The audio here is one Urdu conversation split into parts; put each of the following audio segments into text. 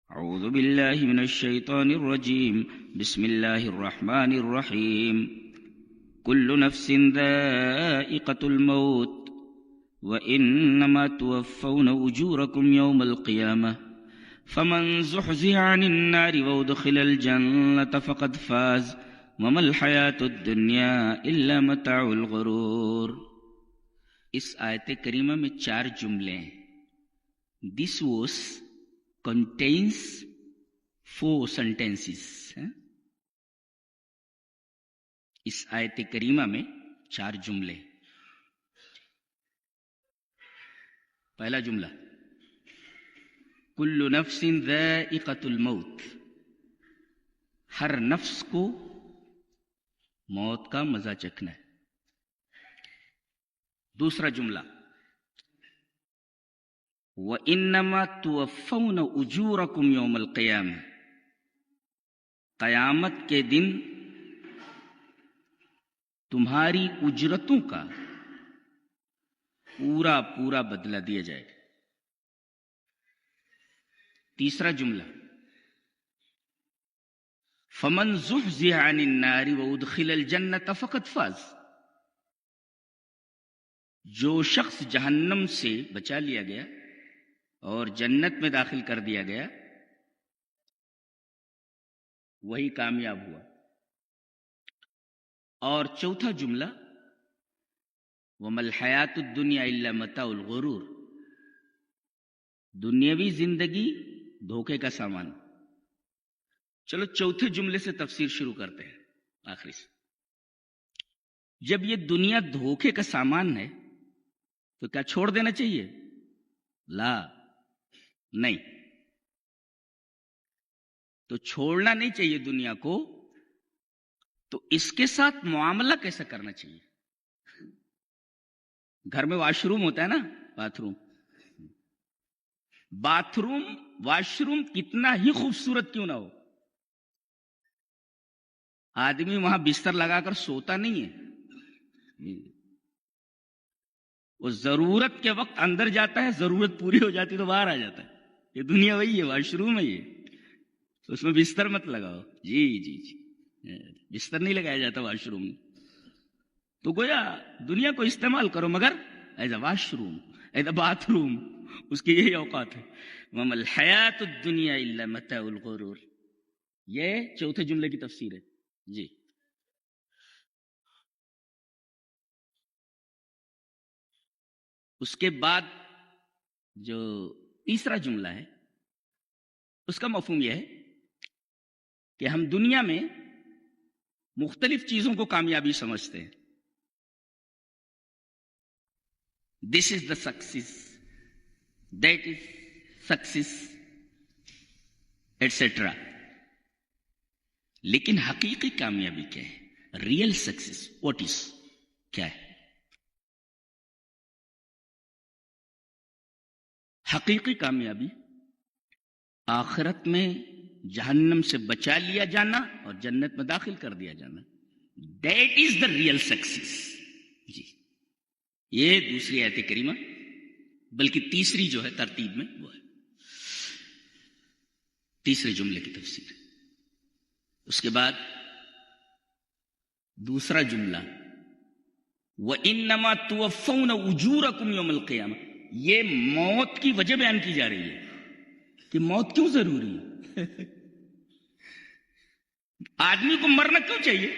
اعوذ باللہ من الشیطان الرجیم بسم اللہ الرحمن الرحیم کل نفس ذائقۃ الموت وانما توفون اجورکم یوم القیامہ فمن زحزح عن النار وادخل الجنة فقد فاز وما الحیاۃ الدنیا الا متاع الغرور۔ اس آیت کریمہ میں 4 جملے ہیں۔ This verse contains 4 sentences. اس آیت کریمہ میں 4 جملے۔ پہلا جملہ کل نفس ذائقۃ الموت، ہر نفس کو موت کا مزہ چکھنا ہے۔ دوسرا جملہ وَإِنَّمَا تُوَفَّوْنَ أُجُورَكُمْ يَوْمَ الْقِيَامَةِ، قیامت کے دن تمہاری اجرتوں کا پورا بدلہ دیا جائے گا۔ تیسرا جملہ فَمَنْ زُحْزِحَ عَنِ النَّارِ وَأُدْخِلَ الْجَنَّةَ فَقَدْ فَازَ، جو شخص جہنم سے بچا لیا گیا اور جنت میں داخل کر دیا گیا وہی کامیاب ہوا۔ اور چوتھا جملہ وَمَا الْحَيَاةُ الدُّنْيَا إِلَّا مَتَاعُ الْغُرُورِ، دنیاوی زندگی دھوکے کا سامان۔ چلو چوتھے جملے سے تفسیر شروع کرتے ہیں آخری سے۔ جب یہ دنیا دھوکے کا سامان ہے تو کیا چھوڑ دینا چاہیے؟ لا، نہیں، تو چھوڑنا نہیں چاہیے دنیا کو، تو اس کے ساتھ معاملہ کیسا کرنا چاہیے؟ گھر میں واش روم ہوتا ہے نا، باتھ روم واش روم کتنا ہی خوبصورت کیوں نہ ہو، آدمی وہاں بستر لگا کر سوتا نہیں ہے، وہ ضرورت کے وقت اندر جاتا ہے، ضرورت پوری ہو جاتی تو باہر آ جاتا ہے۔ یہ دنیا وہی ہے، واش روم ہے یہ، اس میں بستر مت لگاؤ۔ جی بستر نہیں لگایا جاتا واش روم میں، تو گویا دنیا کو استعمال کرو مگر as a washroom, as a bathroom, اس کے یہی اوقات ہے۔ وَمَا الْحَيَاةُ الدُّنْيَا إِلَّا مَتَاعُ الْغُرُورِ، یہ چوتھے جملے کی تفسیر ہے۔ جی اس کے بعد جو تیسرا جملہ ہے اس کا مفہوم یہ ہے کہ ہم دنیا میں مختلف چیزوں کو کامیابی سمجھتے ہیں۔ This is the success, that is success etcetera, لیکن حقیقی کامیابی کیا ہے؟ ریئل سکسیس واٹ از، کیا ہے؟ حقیقی کامیابی آخرت میں جہنم سے بچا لیا جانا اور جنت میں داخل کر دیا جانا، that is the real success. جی یہ دوسری آیت کریمہ، بلکہ تیسری جو ہے ترتیب میں وہ ہے، تیسرے جملے کی تفسیر۔ اس کے بعد دوسرا جملہ وَإِنَّمَا تُوَفَّوْنَ أُجُورَكُمْ يَوْمَ الْقِيَامَةِ، یہ موت کی وجہ بیان کی جا رہی ہے کہ موت کیوں ضروری ہے، آدمی کو مرنا کیوں چاہیے،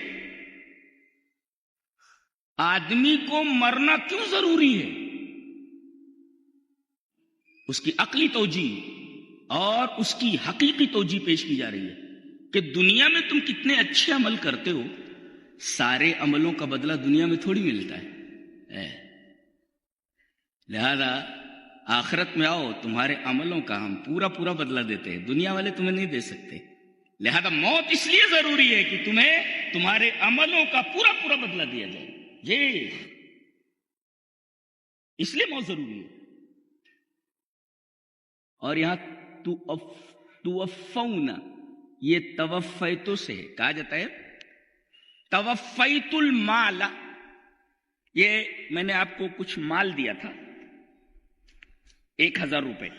آدمی کو مرنا کیوں ضروری ہے؟ اس کی عقلی توجیہ اور اس کی حقیقی توجیہ پیش کی جا رہی ہے کہ دنیا میں تم کتنے اچھے عمل کرتے ہو، سارے عملوں کا بدلہ دنیا میں تھوڑی ملتا ہے، لہذا آخرت میں آؤ، تمہارے عملوں کا ہم پورا بدلہ دیتے ہیں، دنیا والے تمہیں نہیں دے سکتے، لہذا موت اس لیے ضروری ہے کہ تمہیں تمہارے عملوں کا پورا بدلہ دیا جائے۔ جی اس لیے موت ضروری ہے۔ اور یہاں توفون، یہ توفیتو سے ہے، کہا جاتا ہے توفیت المال، یہ میں نے آپ کو کچھ مال دیا تھا 1000 روپے،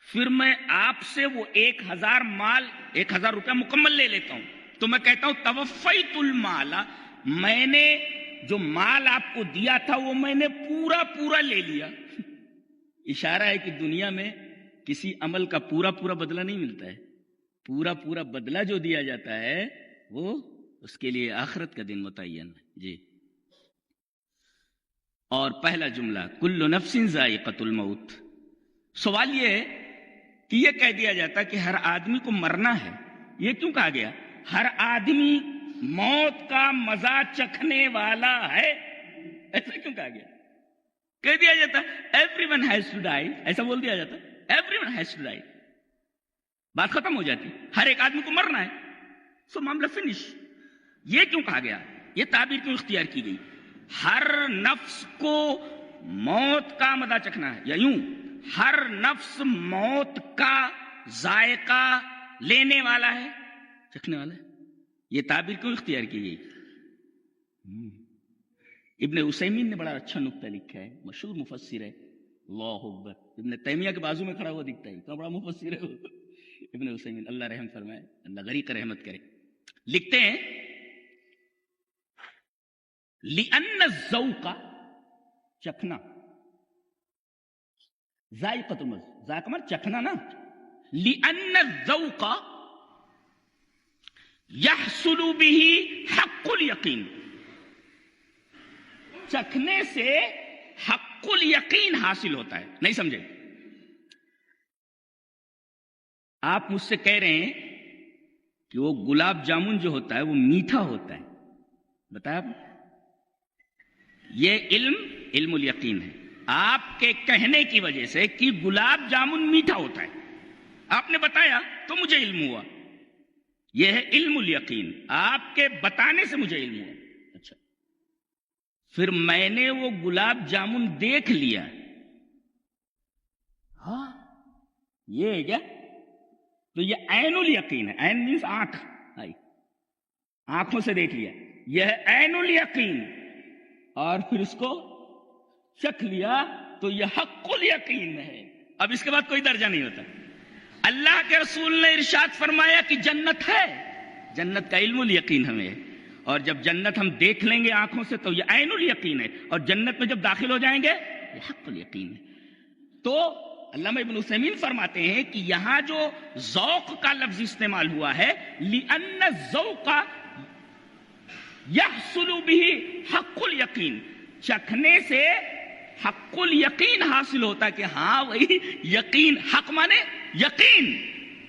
پھر میں آپ سے وہ 1000 روپیہ مکمل لے لیتا ہوں، تو میں کہتا ہوں توفیت المال، میں نے جو مال آپ کو دیا تھا وہ میں نے پورا لے لیا۔ اشارہ ہے کہ دنیا میں کسی عمل کا پورا بدلہ نہیں ملتا ہے، پورا بدلہ جو دیا جاتا ہے وہ اس کے لیے آخرت کا دن متعین ہے جی۔ اور پہلا جملہ کل نفس ذائقۃ الموت، سوال یہ ہے کہ یہ کہہ دیا جاتا کہ ہر آدمی کو مرنا ہے، یہ کیوں کہا گیا؟ ہر آدمی موت کا مزہ چکھنے والا ہے، ایسا کیوں کہا گیا؟ کہہ دیا جاتا everyone has to die, ایسا بول دیا جاتا everyone has to die, بات ختم ہو جاتی، ہر ایک آدمی کو مرنا ہے، سو معاملہ فنش۔ یہ کیوں کہا گیا؟ یہ تعبیر کیوں اختیار کی گئی؟ ہر نفس کو موت کا مزہ چکھنا ہے، یا یوں ہر نفس موت کا ذائقہ لینے والا ہے، چکھنے والا ہے، یہ تعبیر کیوں اختیار کی گئی؟ ابن عثیمین نے بڑا اچھا نکتہ لکھا ہے، مشہور مفسر ہے، اللہ اکبر، ابن تیمیہ کے بازو میں کھڑا ہوا دکھتا ہے، اتنا بڑا مفسر ہے وہ ابن عثیمین، اللہ رحم فرمائے، اللہ غریق رحمت کرے۔ لکھتے ہیں لِأَنَّ الذَّوْقَ، چکھنا، ذائقۃ الموت، ذائقہ مطلب چکھنا نا، لِأَنَّ الذَّوْقَ يَحْصُلُ بِهِ حَقُّ الْيَقِينِ، چکھنے سے حق الیقین حاصل ہوتا ہے۔ نہیں سمجھے؟ آپ مجھ سے کہہ رہے ہیں کہ وہ گلاب جامن جو ہوتا ہے وہ میٹھا ہوتا ہے، بتایا آپ نے؟ یہ علم الیقین ہے، آپ کے کہنے کی وجہ سے کہ گلاب جامن میٹھا ہوتا ہے، آپ نے بتایا تو مجھے علم ہوا، یہ ہے علم الیقین، آپ کے بتانے سے مجھے علم ہوا۔ اچھا، پھر میں نے وہ گلاب جامن دیکھ لیا، ہاں یہ ہے کیا؟ تو یہ عین الیقین ہے، عین مینس آنکھ، آنکھوں سے دیکھ لیا، یہ ہے عین الیقین، اور پھر اس کو چکھ لیا تو یہ حق الیقین ہے۔ اب اس کے بعد کوئی درجہ نہیں ہوتا۔ اللہ کے رسول نے ارشاد فرمایا کہ جنت ہے، جنت کا علم الیقین ہمیں ہے، اور جب جنت ہم دیکھ لیں گے آنکھوں سے تو یہ عین الیقین ہے، اور جنت میں جب داخل ہو جائیں گے یہ حق الیقین ہے۔ تو علامہ ابن عثیمین فرماتے ہیں کہ یہاں جو ذوق کا لفظ استعمال ہوا ہے، لِأَنَّ الذَّوْقَ يَحْصُلُ بِهِ حَقُّ الْيَقِينِ، چکھنے سے حق الیقین حاصل ہوتا ہے کہ ہاں وہی یقین، حق مانے یقین،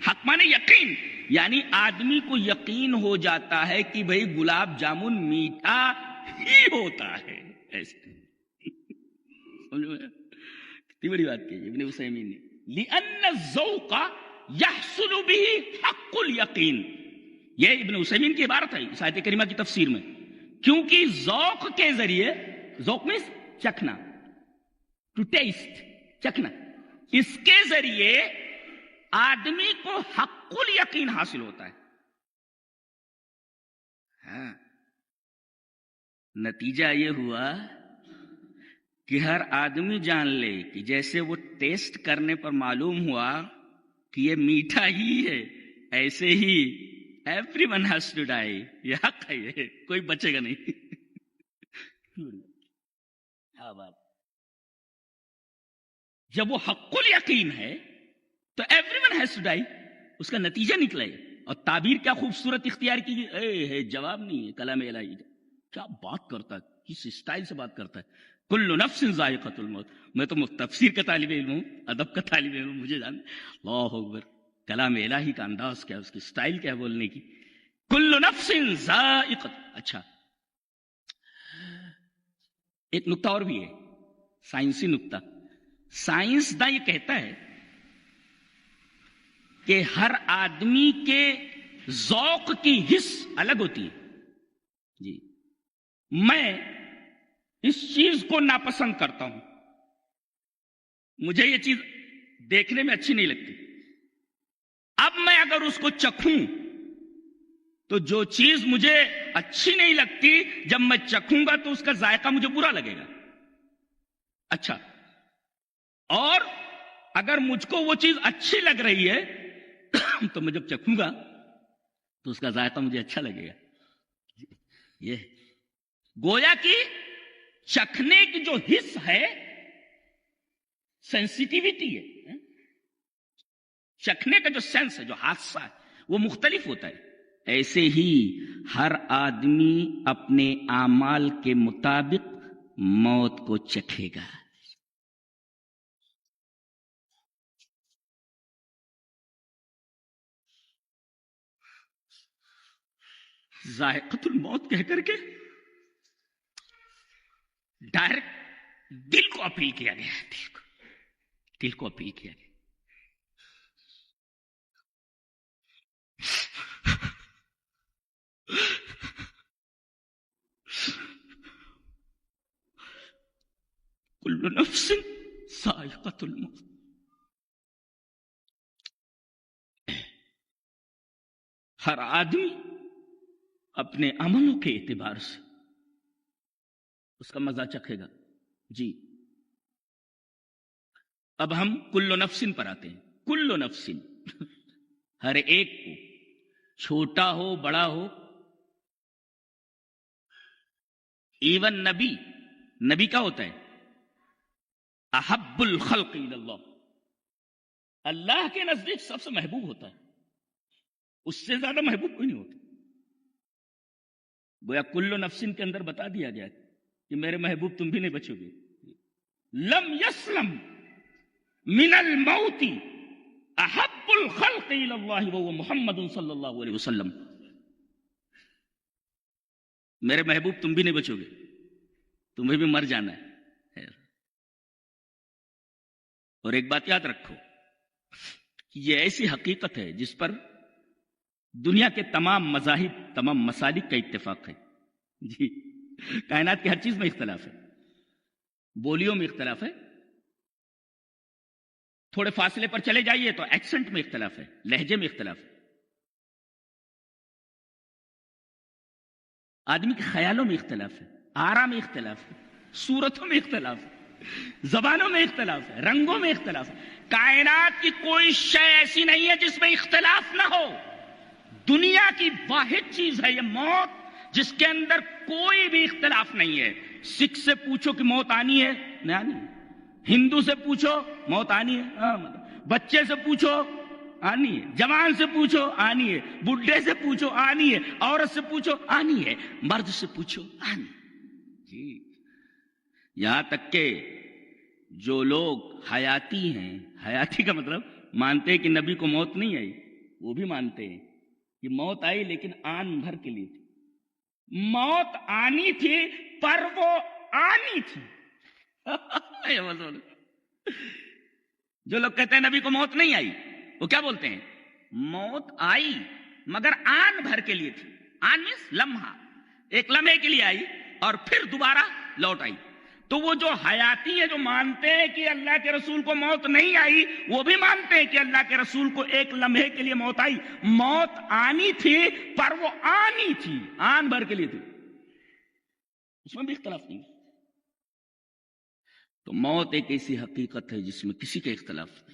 حق مانے یقین، یعنی آدمی کو یقین ہو جاتا ہے کہ بھئی گلاب جامن میٹھا ہی ہوتا ہے، ایسے کتنی بڑی بات کی ابن عثیمین نے، لِأَنَّ الذَّوْقَ يَحْصُلُ بِهِ حَقُّ الْيَقِينِ، یہ ابن عثیمین کی عبارت ہے اس آیت کریمہ کی تفسیر میں، کیونکہ ذوق کے ذریعے، ذوق میں چکھنا، ٹو ٹیسٹ، چکھنا، اس کے ذریعے آدمی کو حق الیقین حاصل ہوتا ہے۔ ہاں، نتیجہ یہ ہوا کہ ہر آدمی جان لے کہ جیسے وہ ٹیسٹ کرنے پر معلوم ہوا کہ یہ میٹھا ہی ہے، ایسے ہی everyone has to die, یہ حق ہے، یہ کوئی بچے گا نہیں۔ ہاں بات، جب وہ حق الیقین ہے تو everyone has to die, اس کا نتیجہ نکلے۔ اور تعبیر کیا خوبصورت اختیار کی گئی، ہے جواب نہیں ہے کلام الہی، کیا بات کرتا ہے، کس اسٹائل سے بات کرتا ہے، کل نفس ذائقۃ الموت۔ میں تو تفسیر کا طالب علم ہوں، ادب کا طالب علم ہوں، مجھے جان، اللہ اکبر، کلام الہی کا انداز کیا، اس کی اسٹائل کیا بولنے کی، کل نفس ذائقۃ۔ اچھا، ایک نکتہ اور بھی ہے، سائنسی نکتہ۔ سائنسداں یہ کہتا ہے کہ ہر آدمی کے ذوق کی حس الگ ہوتی ہے جی۔ میں اس چیز کو ناپسند کرتا ہوں، مجھے یہ چیز دیکھنے میں اچھی نہیں لگتی، اب میں اگر اس کو چکھوں تو جو چیز مجھے اچھی نہیں لگتی جب میں چکھوں گا تو اس کا ذائقہ مجھے برا لگے گا۔ اچھا، اور اگر مجھ کو وہ چیز اچھی لگ رہی ہے تو میں جب چکھوں گا تو اس کا ذائقہ مجھے اچھا لگے گا. یہ گویا کہ چکھنے کی جو حص ہے سینسیٹیوٹی ہے، چکھنے کا جو سینس ہے، جو حادثہ ہے وہ مختلف ہوتا ہے. ایسے ہی ہر آدمی اپنے اعمال کے مطابق موت کو چکھے گا. ذائقۃ الموت کہہ کر کے ڈائریکٹ دل کو اپیل کیا گیا ہے، دل کو اپیل کیا گیا. کل نفس ذائقۃ الموت. ہر آدمی اپنے عملوں کے اعتبار سے اس کا مزہ چکھے گا. جی اب ہم کل نفس پر آتے ہیں. کل نفس، ہر ایک کو، چھوٹا ہو بڑا ہو، ایون نبی کیا ہوتا ہے؟ احب الخلق الی اللہ، اللہ کے نزدیک سب سے محبوب ہوتا ہے، اس سے زیادہ محبوب کوئی نہیں ہوتا. گویا کل نفسن کے اندر بتا دیا گیا کہ میرے محبوب تم بھی نہیں بچو گے. لم یسلم من الموت احب الخلق الی اللہ وهو محمد صلی اللہ علیہ وسلم. میرے محبوب تم بھی نہیں بچو گے، تمہیں بھی مر جانا ہے. اور ایک بات یاد رکھو، یہ ایسی حقیقت ہے جس پر دنیا کے تمام مذاہب، تمام مسالک کا اتفاق ہے. جی کائنات کی ہر چیز میں اختلاف ہے، بولیوں میں اختلاف ہے، تھوڑے فاصلے پر چلے جائیے تو ایکسنٹ میں اختلاف ہے، لہجے میں اختلاف ہے، آدمی کے خیالوں میں اختلاف ہے، آرا میں اختلاف ہے، صورتوں میں اختلاف ہے، زبانوں میں اختلاف ہے، رنگوں میں اختلاف ہے. کائنات کی کوئی شے ایسی نہیں ہے جس میں اختلاف نہ ہو. دنیا کی واحد چیز ہے یہ موت، جس کے اندر کوئی بھی اختلاف نہیں ہے. سکھ سے پوچھو کہ موت آنی ہے، نہیں آنی ہے. ہندو سے پوچھو موت آنی ہے، بچے سے پوچھو آنی ہے، جوان سے پوچھو آنی ہے، بڈھے سے پوچھو آنی ہے، عورت سے پوچھو آنی ہے، مرد سے پوچھو آنی. جی یہاں تک کہ جو لوگ حیاتی ہیں، حیاتی کا مطلب مانتے ہیں کہ نبی کو موت نہیں آئی، وہ بھی مانتے ہیں کہ موت آئی لیکن آن بھر کے لیے تھی. موت آنی تھی پر وہ آنی تھی. جو لوگ کہتے ہیں نبی کو موت نہیں آئی، وہ کیا بولتے ہیں؟ موت آئی مگر آن بھر کے لیے تھی. آن مینس لمحہ، ایک لمحے کے لیے آئی اور پھر دوبارہ لوٹ آئی. تو وہ جو حیاتی ہیں، جو مانتے ہیں کہ اللہ کے رسول کو موت نہیں آئی، وہ بھی مانتے ہیں کہ اللہ کے رسول کو ایک لمحے کے لیے موت آئی. موت آنی تھی پر وہ آنی تھی، آن بھر کے لیے تھی، اس میں بھی اختلاف نہیں. تو موت ایک ایسی حقیقت ہے جس میں کسی کا اختلاف نہیں.